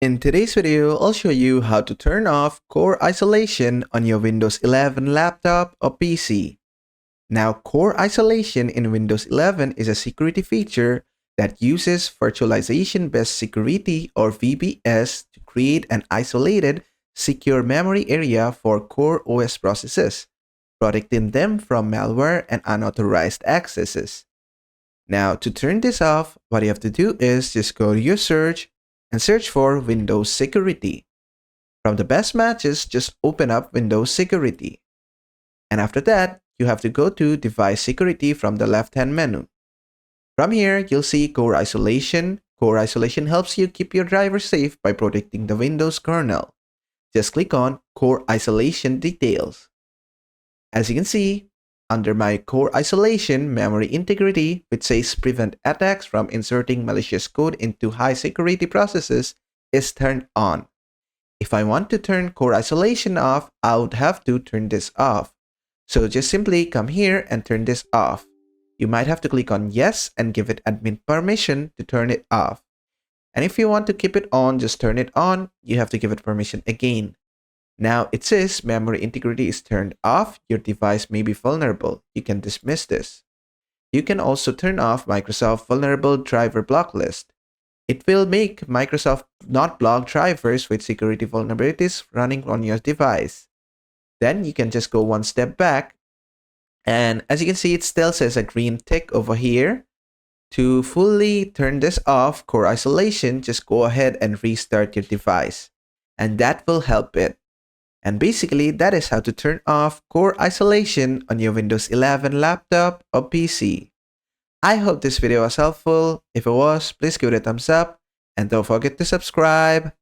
In today's video, I'll show you how to turn off Core Isolation on your Windows 11 laptop or PC. Now, Core Isolation in Windows 11 is a security feature that uses Virtualization-Based Security or VBS to create an isolated, secure memory area for Core OS processes, protecting them from malware and unauthorized accesses. Now, to turn this off, what you have to do is just go to your search and search for Windows Security. From the best matches, just open up Windows Security. And after that, you have to go to Device Security from the left-hand menu. From here, you'll see Core Isolation. Core Isolation helps you keep your driver safe by protecting the Windows kernel. Just click on Core Isolation Details. As you can see, under my Core Isolation Memory Integrity, which says prevent attacks from inserting malicious code into high security processes, is turned on. If I want to turn Core Isolation off, I would have to turn this off. So just simply come here and turn this off. You might have to click on yes and give it admin permission to turn it off. And if you want to keep it on, just turn it on. You have to give it permission again. Now it says memory integrity is turned off. Your device may be vulnerable. You can dismiss this. You can also turn off Microsoft Vulnerable Driver Block List. It will make Microsoft not block drivers with security vulnerabilities running on your device. Then you can just go one step back. And as you can see, it still says a green tick over here. To fully turn this off, Core Isolation, just go ahead and restart your device. And that will help it. And basically, that is how to turn off Core Isolation on your Windows 11 laptop or PC. I hope this video was helpful. If it was, please give it a thumbs up and don't forget to subscribe.